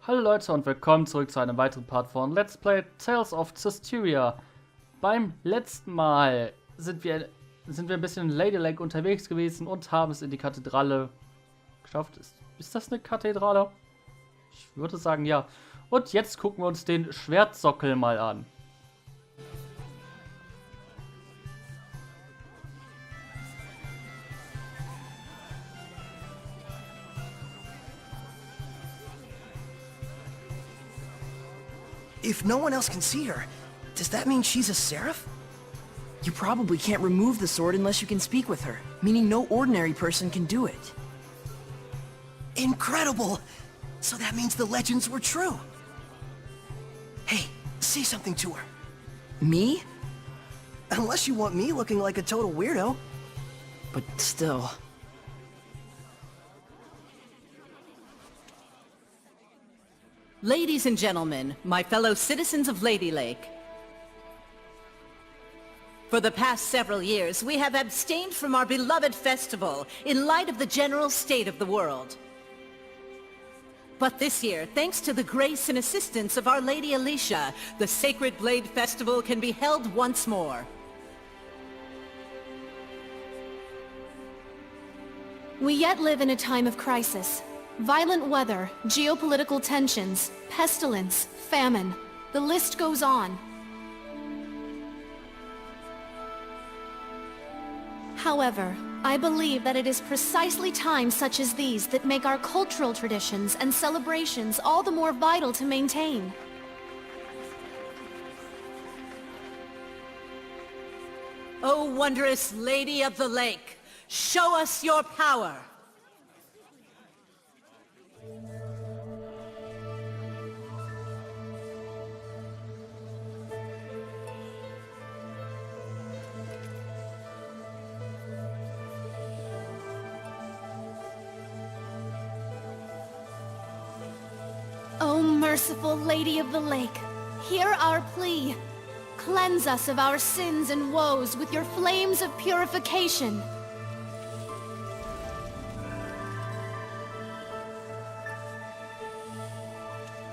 Hallo Leute und willkommen zurück zu einem weiteren Part von Let's Play Tales of Zestiria. Beim letzten Mal sind wir ein bisschen in Lady Lake unterwegs gewesen und haben es in die Kathedrale geschafft. Ist das eine Kathedrale? Ich würde sagen ja. Und jetzt gucken wir uns den Schwertsockel mal an. If no one else can see her, does that mean she's a seraph? You probably can't remove the sword unless you can speak with her, meaning no ordinary person can do it. Incredible! So that means the legends were true. Hey, say something to her. Me? Unless you want me looking like a total weirdo. But still... Ladies and gentlemen, my fellow citizens of Lady Lake. For the past several years, we have abstained from our beloved festival in light of the general state of the world. But this year, thanks to the grace and assistance of Our Lady Alicia, the Sacred Blade Festival can be held once more. We yet live in a time of crisis. Violent weather, geopolitical tensions, pestilence, famine. The list goes on. However, I believe that it is precisely times such as these that make our cultural traditions and celebrations all the more vital to maintain. O wondrous Lady of the Lake, show us your power! O merciful Lady of the Lake, hear our plea. Cleanse us of our sins and woes with your flames of purification.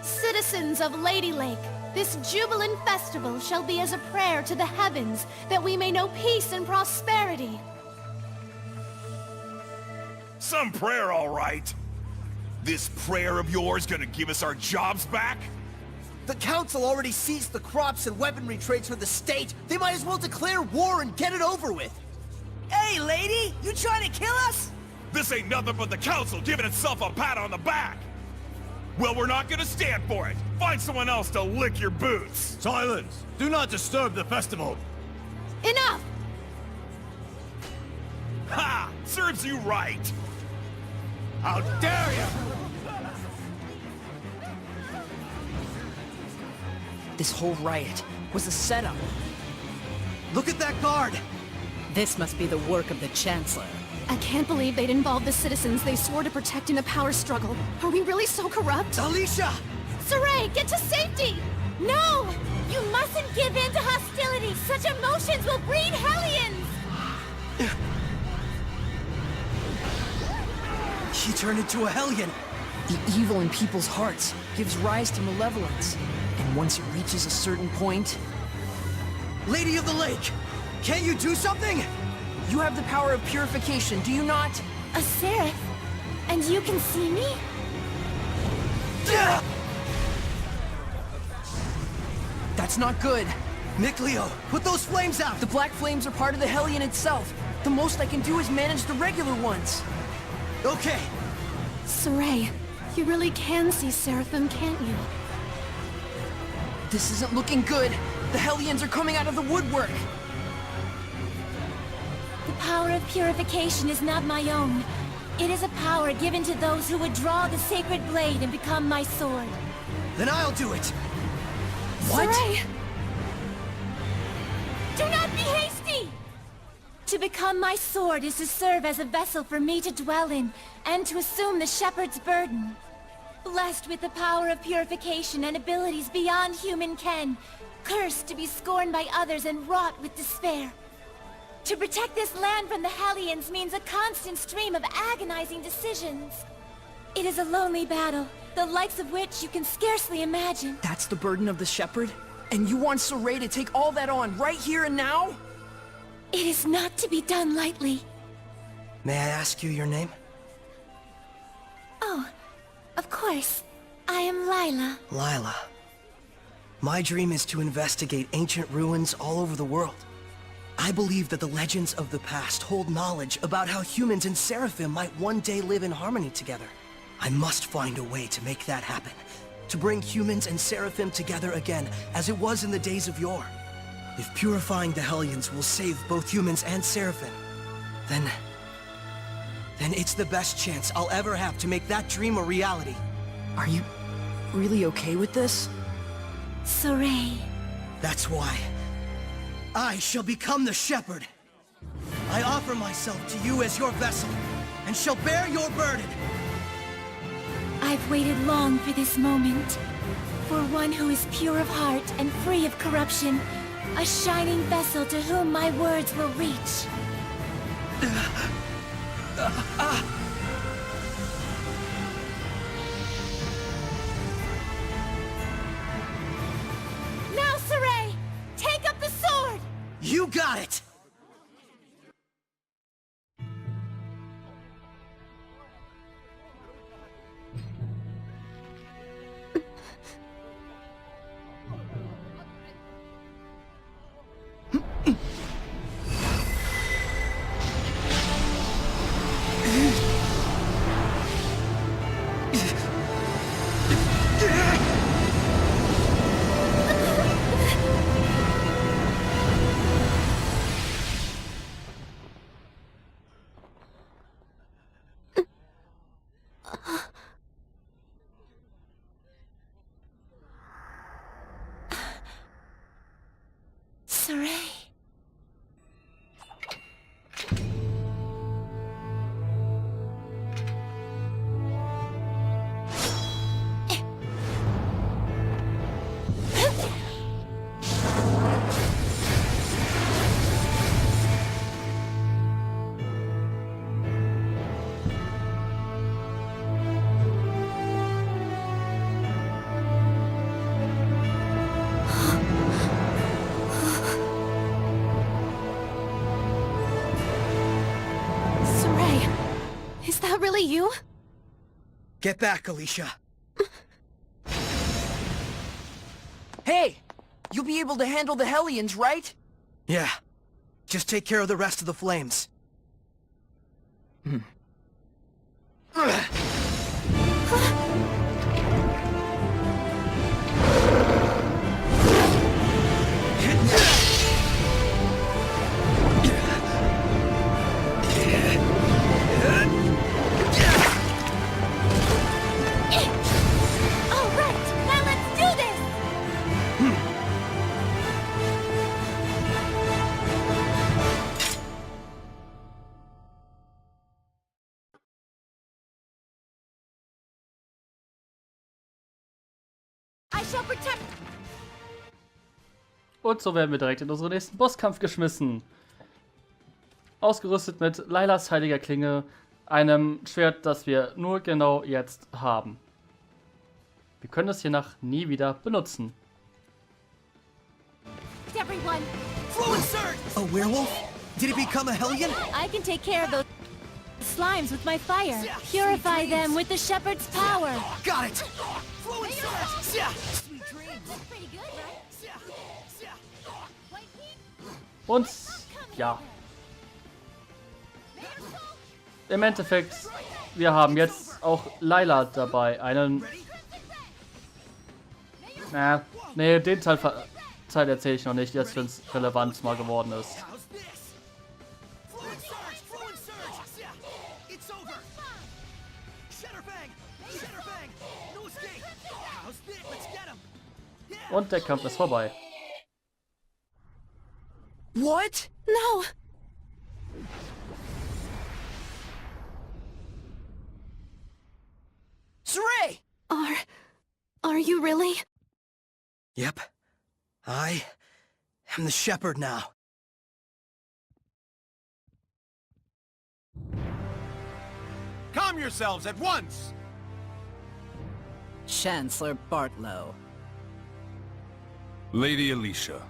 Citizens of Lady Lake, this jubilant festival shall be as a prayer to the heavens that we may know peace and prosperity. Some prayer, all right. This prayer of yours gonna give us our jobs back? The Council already seized the crops and weaponry trades for the state. They might as well declare war and get it over with. Hey, lady! You trying to kill us? This ain't nothing but the Council giving itself a pat on the back! Well, we're not gonna stand for it! Find someone else to lick your boots! Silence! Do not disturb the festival! Enough! Ha! Serves you right! How dare you! This whole riot was a setup. Look at that guard! This must be the work of the Chancellor. I can't believe they'd involve the citizens they swore to protect in a power struggle. Are we really so corrupt? Alicia! Saray, get to safety! No! You mustn't give in to hostility! Such emotions will breed hellions! She turned into a hellion. The evil in people's hearts gives rise to malevolence. And once it reaches a certain point... Lady of the Lake! Can't you do something? You have the power of purification, do you not? A seraph? And you can see me? That's not good. Nicleo, put those flames out! The black flames are part of the Hellion itself. The most I can do is manage the regular ones. Okay. Saray, you really can see Seraphim, can't you? This isn't looking good. The Hellions are coming out of the woodwork. The power of purification is not my own. It is a power given to those who would draw the sacred blade and become my sword. Then I'll do it. What? Saray! Do not be hasty! To become my sword is to serve as a vessel for me to dwell in, and to assume the shepherd's burden. Blessed with the power of purification and abilities beyond human ken, cursed to be scorned by others and wrought with despair. To protect this land from the Hellions means a constant stream of agonizing decisions. It is a lonely battle, the likes of which you can scarcely imagine. That's the burden of the shepherd? And you want Saray to take all that on right here and now? It is not to be done lightly. May I ask you your name? Oh, of course. I am Lila. Lila. My dream is to investigate ancient ruins all over the world. I believe that the legends of the past hold knowledge about how humans and Seraphim might one day live in harmony together. I must find a way to make that happen. To bring humans and Seraphim together again, as it was in the days of yore. If purifying the Hellions will save both humans and Seraphim, then it's the best chance I'll ever have to make that dream a reality. Are you really okay with this? Saray. That's why I shall become the shepherd. I offer myself to you as your vessel, and shall bear your burden. I've waited long for this moment. For one who is pure of heart and free of corruption. A shining vessel to whom my words will reach. Now, Saray! Take up the sword! You got it! Saray. Is that really you? Get back, Alicia. Hey! You'll be able to handle the Hellions, right? Yeah. Just take care of the rest of the flames. Und so werden wir direkt in unseren nächsten Bosskampf geschmissen. Ausgerüstet mit Lilas heiliger Klinge, einem Schwert, das wir nur genau jetzt haben. Wir können es hiernach nie wieder benutzen. Everyone, Fluid surge! A werewolf? Did it become a Hellion? I can take care of those slimes with my fire. Purify them with the shepherd's power. Got it! Fluid surge! Pretty good, right? Und ja. Im Endeffekt, wir haben jetzt auch Lila dabei. Einen. Nee, den Teil erzähle ich noch nicht, jetzt wenn es relevant mal geworden ist. Und der Kampf ist vorbei. What? No! Saray! Are you really? Yep. I am the shepherd now. Calm yourselves at once! Chancellor Bartlow. Lady Alicia,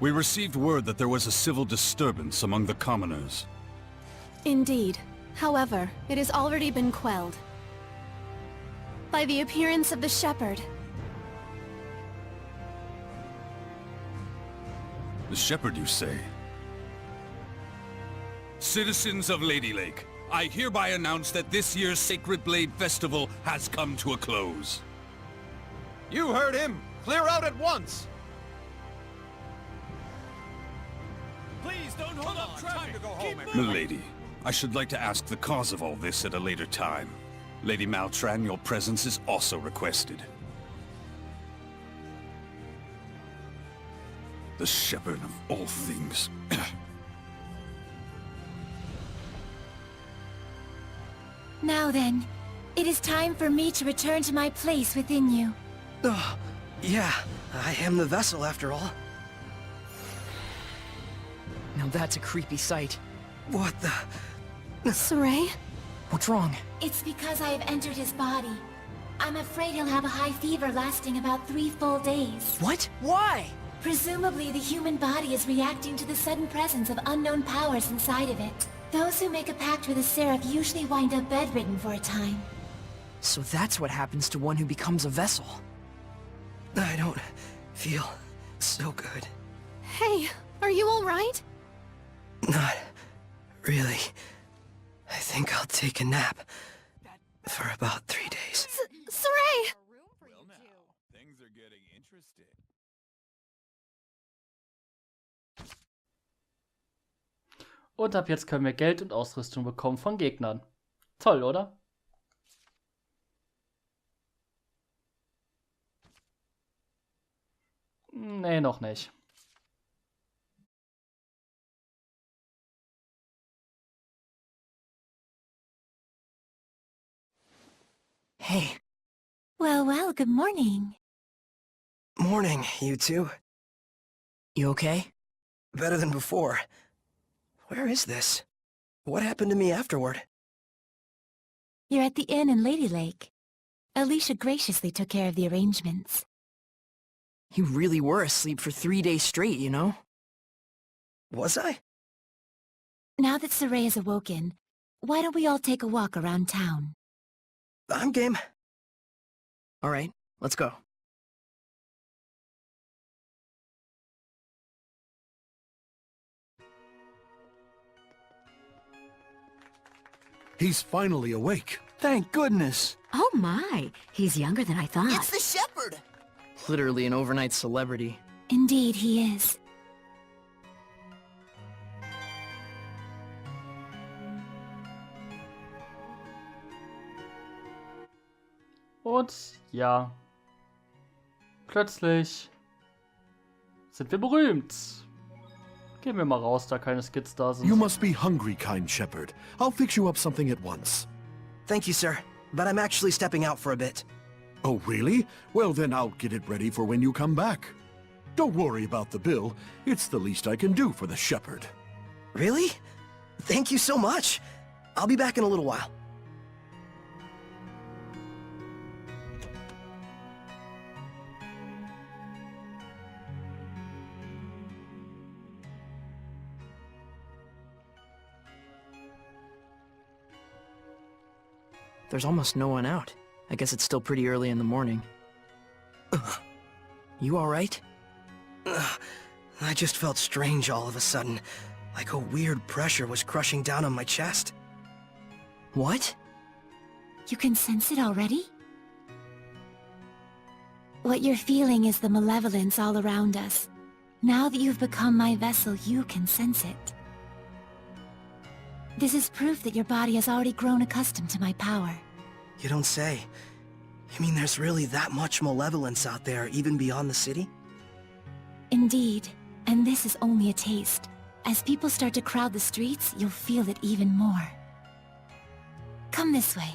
we received word that there was a civil disturbance among the commoners. Indeed. However, it has already been quelled by the appearance of the shepherd. The shepherd, you say? Citizens of Lady Lake, I hereby announce that this year's Sacred Blade Festival has come to a close. You heard him! Clear out at once! Please don't hold up traffic. To go home, Milady, I should like to ask the cause of all this at a later time. Lady Maltran, your presence is also requested. The shepherd of all things. Now then, it is time for me to return to my place within you. Oh, yeah, I am the vessel after all. Now that's a creepy sight. What the... Saray? What's wrong? It's because I have entered his body. I'm afraid he'll have a high fever lasting about 3 full days. What? Why? Presumably, the human body is reacting to the sudden presence of unknown powers inside of it. Those who make a pact with a seraph usually wind up bedridden for a time. So that's what happens to one who becomes a vessel. I don't feel so good. Hey, are you alright? Not really. I think I'll take a nap for about 3 days. Saray! Well now, things are getting interesting. Und ab jetzt können wir Geld und Ausrüstung bekommen von Gegnern. Toll, oder? Nee, noch nicht. Hey. Well, well, good morning. Morning, you two. You okay? Better than before. Where is this? What happened to me afterward? You're at the inn in Lady Lake. Alicia graciously took care of the arrangements. You really were asleep for 3 days straight, you know? Was I? Now that Saray is awoken, why don't we all take a walk around town? I'm game. All right, let's go. He's finally awake. Thank goodness. Oh my, he's younger than I thought. It's the shepherd! Literally an overnight celebrity. Indeed, he is. Und ja, plötzlich sind wir berühmt. Gehen wir mal raus, da keine Skits da sind. You must be hungry, kind shepherd. I'll fix you up something at once. Thank you, sir. But I'm actually stepping out for a bit. Oh, really? Well, then I'll get it ready for when you come back. Don't worry about the bill. It's the least I can do for the shepherd. Really? Thank you so much. I'll be back in a little while. There's almost no one out. I guess it's still pretty early in the morning. You alright? I just felt strange all of a sudden. Like a weird pressure was crushing down on my chest. What? You can sense it already? What you're feeling is the malevolence all around us. Now that you've become my vessel, you can sense it. This is proof that your body has already grown accustomed to my power. You don't say. You mean there's really that much malevolence out there, even beyond the city? Indeed, and this is only a taste. As people start to crowd the streets, you'll feel it even more. Come this way.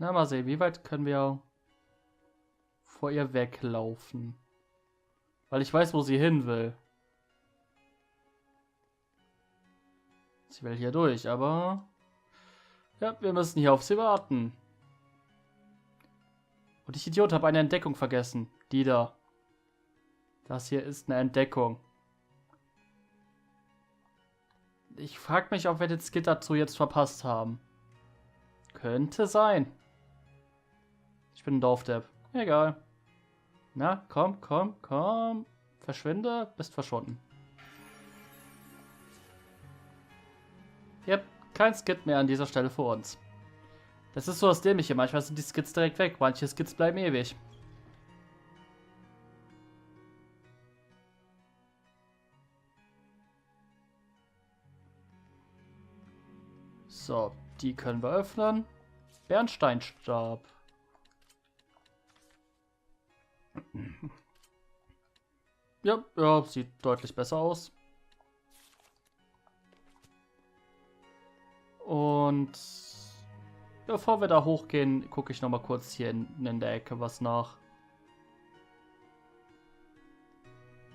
Na, mal sehen, wie weit können wir vor ihr weglaufen? Weil ich weiß, wo sie hin will. Sie will hier durch, aber... Ja, wir müssen hier auf sie warten. Und ich Idiot habe eine Entdeckung vergessen. Die da. Das hier ist eine Entdeckung. Ich frage mich, ob wir den Skit dazu jetzt verpasst haben. Könnte sein. Ich bin ein Dorfdepp. Egal. Na, komm, komm, komm. Verschwinde, bist verschwunden. Yep, kein Skit mehr an dieser Stelle für uns. Das ist so das Dämliche. Manchmal sind die Skits direkt weg. Manche Skits bleiben ewig. So, die können wir öffnen. Bernsteinstab. Ja, ja, sieht deutlich besser aus. Und bevor wir da hochgehen, gucke ich noch mal kurz hier in der Ecke was nach.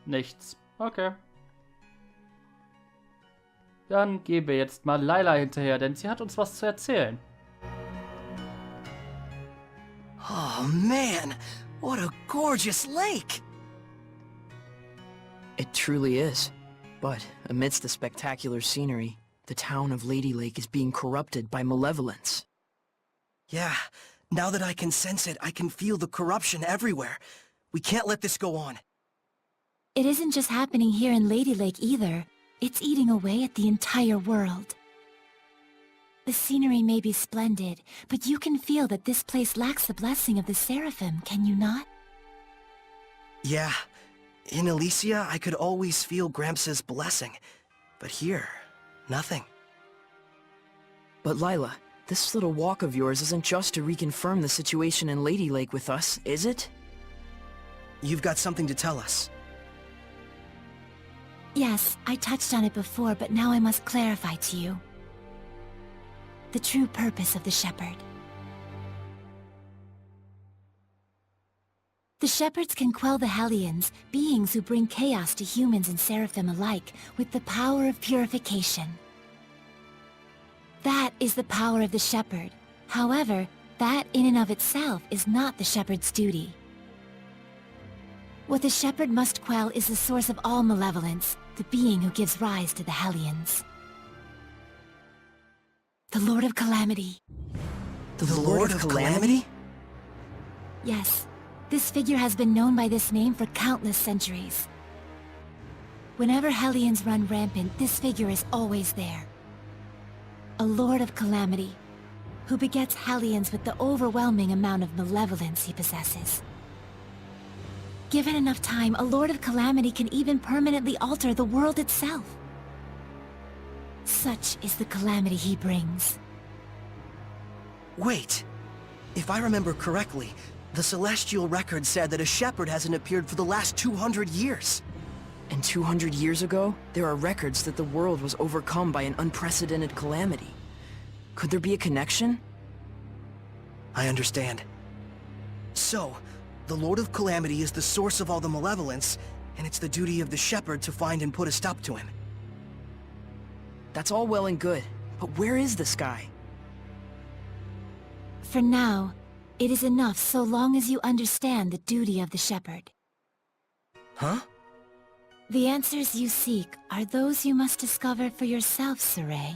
Nichts. Okay. Dann gehen wir jetzt mal Lila hinterher, denn sie hat uns was zu erzählen. Oh man, what a gorgeous lake! It truly is. But amidst the spectacular scenery, the town of Lady Lake is being corrupted by malevolence. Yeah, now that I can sense it, I can feel the corruption everywhere. We can't let this go on. It isn't just happening here in Lady Lake either. It's eating away at the entire world. The scenery may be splendid, but you can feel that this place lacks the blessing of the Seraphim, can you not? Yeah. In Elysia, I could always feel Gramps' blessing. But here, nothing. But Lila, this little walk of yours isn't just to reconfirm the situation in Lady Lake with us, is it? You've got something to tell us. Yes, I touched on it before, but now I must clarify to you. The true purpose of the Shepherd. The Shepherds can quell the Hellions, beings who bring chaos to humans and Seraphim alike, with the power of purification. That is the power of the Shepherd. However, that in and of itself is not the Shepherd's duty. What the Shepherd must quell is the source of all malevolence, the being who gives rise to the Hellions. The Lord of Calamity. The Lord of Calamity? Yes, this figure has been known by this name for countless centuries. Whenever Hellions run rampant, this figure is always there. A Lord of Calamity, who begets Hellions with the overwhelming amount of malevolence he possesses. Given enough time, a Lord of Calamity can even permanently alter the world itself. Such is the calamity he brings. Wait. If I remember correctly, the Celestial Record said that a shepherd hasn't appeared for the last 200 years. And 200 years ago, there are records that the world was overcome by an unprecedented calamity. Could there be a connection? I understand. So, the Lord of Calamity is the source of all the malevolence, and it's the duty of the shepherd to find and put a stop to him. That's all well and good, but where is this guy? For now, it is enough so long as you understand the duty of the shepherd. Huh? The answers you seek are those you must discover for yourself, Saray.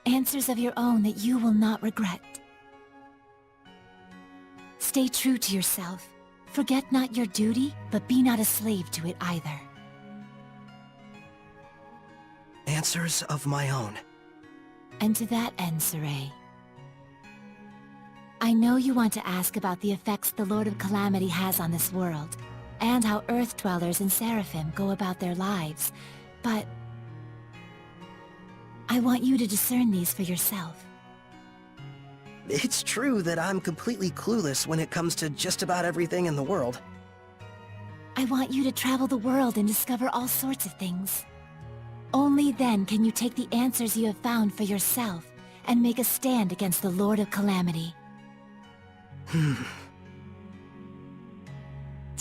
Answers of your own that you will not regret. Stay true to yourself. Forget not your duty, but be not a slave to it either. Answers of my own. And to that end, Saray, I know you want to ask about the effects the Lord of Calamity has on this world, and how Earth Dwellers and Seraphim go about their lives, but I want you to discern these for yourself. It's true that I'm completely clueless when it comes to just about everything in the world. I want you to travel the world and discover all sorts of things. Only then can you take the answers you have found for yourself and make a stand against the Lord of Calamity.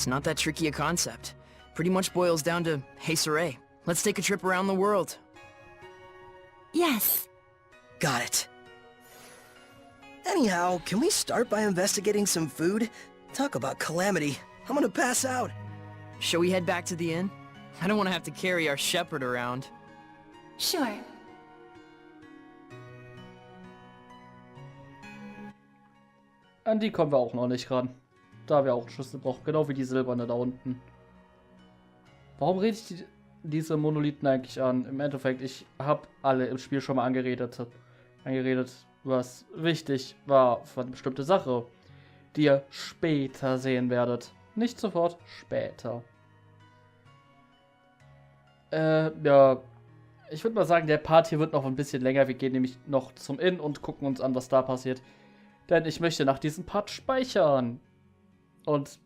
It's not that tricky a concept. Pretty much boils down to, hey Saray, let's take a trip around the world. Yes. Got it. Anyhow, can we start by investigating some food? Talk about calamity. I'm gonna pass out. Shall we head back to the inn? I don't want to have to carry our shepherd around. Sure. An die kommen wir auch noch nicht ran. Da wir auch Schlüssel brauchen, genau wie die silberne da unten. Warum rede ich diese Monolithen eigentlich an? Im Endeffekt, ich habe alle im Spiel schon mal angeredet, was wichtig war für eine bestimmte Sache, die ihr später sehen werdet. Nicht sofort, später. Ja, ich würde mal sagen, der Part hier wird noch ein bisschen länger. Wir gehen nämlich noch zum Inn und gucken uns an, was da passiert. Denn ich möchte nach diesem Part speichern. Und...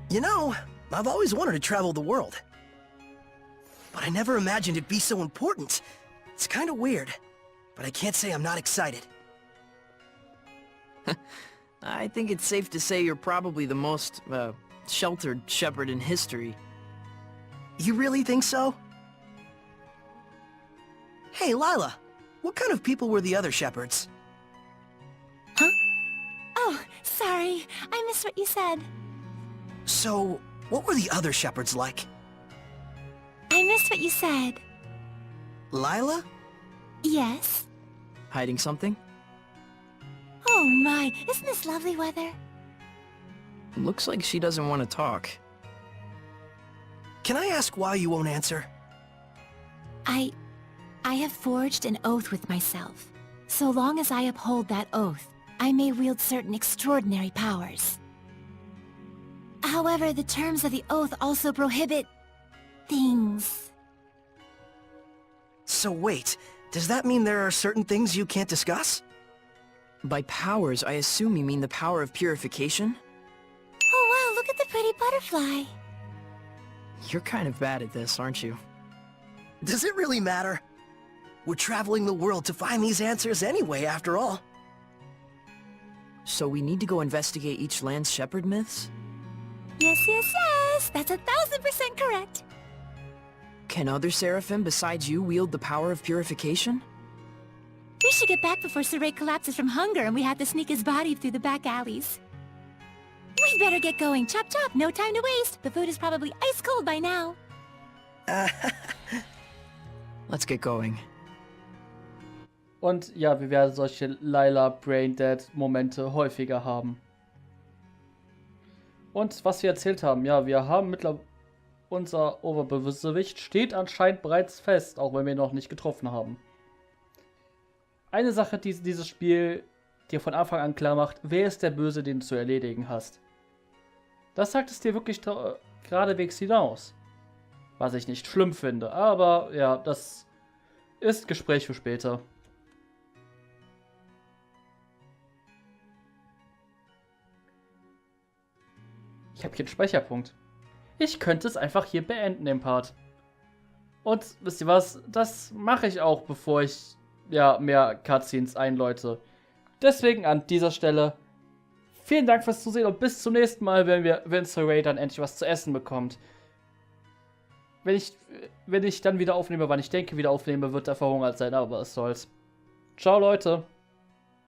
You know, I've always wanted to travel the world. But I never imagined it'd be so important. It's kind of weird. But I can't say I'm not excited. I think it's safe to say you're probably the most, sheltered shepherd in history. You really think so? Hey, Lila, what kind of people were the other shepherds? Huh? Oh, sorry. I missed what you said. So, what were the other shepherds like? I missed what you said. Lila? Yes? Hiding something? Oh my, isn't this lovely weather? Looks like she doesn't want to talk. Can I ask why you won't answer? I have forged an oath with myself. So long as I uphold that oath, I may wield certain extraordinary powers. However, the terms of the oath also prohibit... things. So wait, does that mean there are certain things you can't discuss? By powers, I assume you mean the power of purification? Oh wow, look at the pretty butterfly. You're kind of bad at this, aren't you? Does it really matter? We're traveling the world to find these answers anyway, after all. So we need to go investigate each land's shepherd myths? Yes, yes, yes! That's 1000% correct! Can other seraphim besides you wield the power of purification? We should get back before Saray collapses from hunger and we have to sneak his body through the back alleys. We'd better get going. Chop chop, no time to waste. The food is probably ice cold by now. Let's get going. Und ja, wir werden solche Lila Braindead-Momente häufiger haben. Und was wir erzählt haben, ja, wir haben mittlerweile... Unser Oberbösewicht steht anscheinend bereits fest, auch wenn wir ihn noch nicht getroffen haben. Eine Sache, die dieses Spiel dir von Anfang an klar macht, wer ist der Böse, den du zu erledigen hast. Das sagt es dir wirklich geradewegs hinaus. Was ich nicht schlimm finde, aber ja, das ist Gespräch für später. Ich habe hier einen Speicherpunkt. Ich könnte es einfach hier beenden, den Part. Und wisst ihr was? Das mache ich auch, bevor ich ja mehr Cutscenes einläute. Deswegen an dieser Stelle vielen Dank fürs Zusehen und bis zum nächsten Mal, wenn Saray dann endlich was zu essen bekommt. Wenn ich dann wieder aufnehme, wann ich denke, wieder aufnehme, wird er verhungert sein, aber was soll's. Ciao, Leute.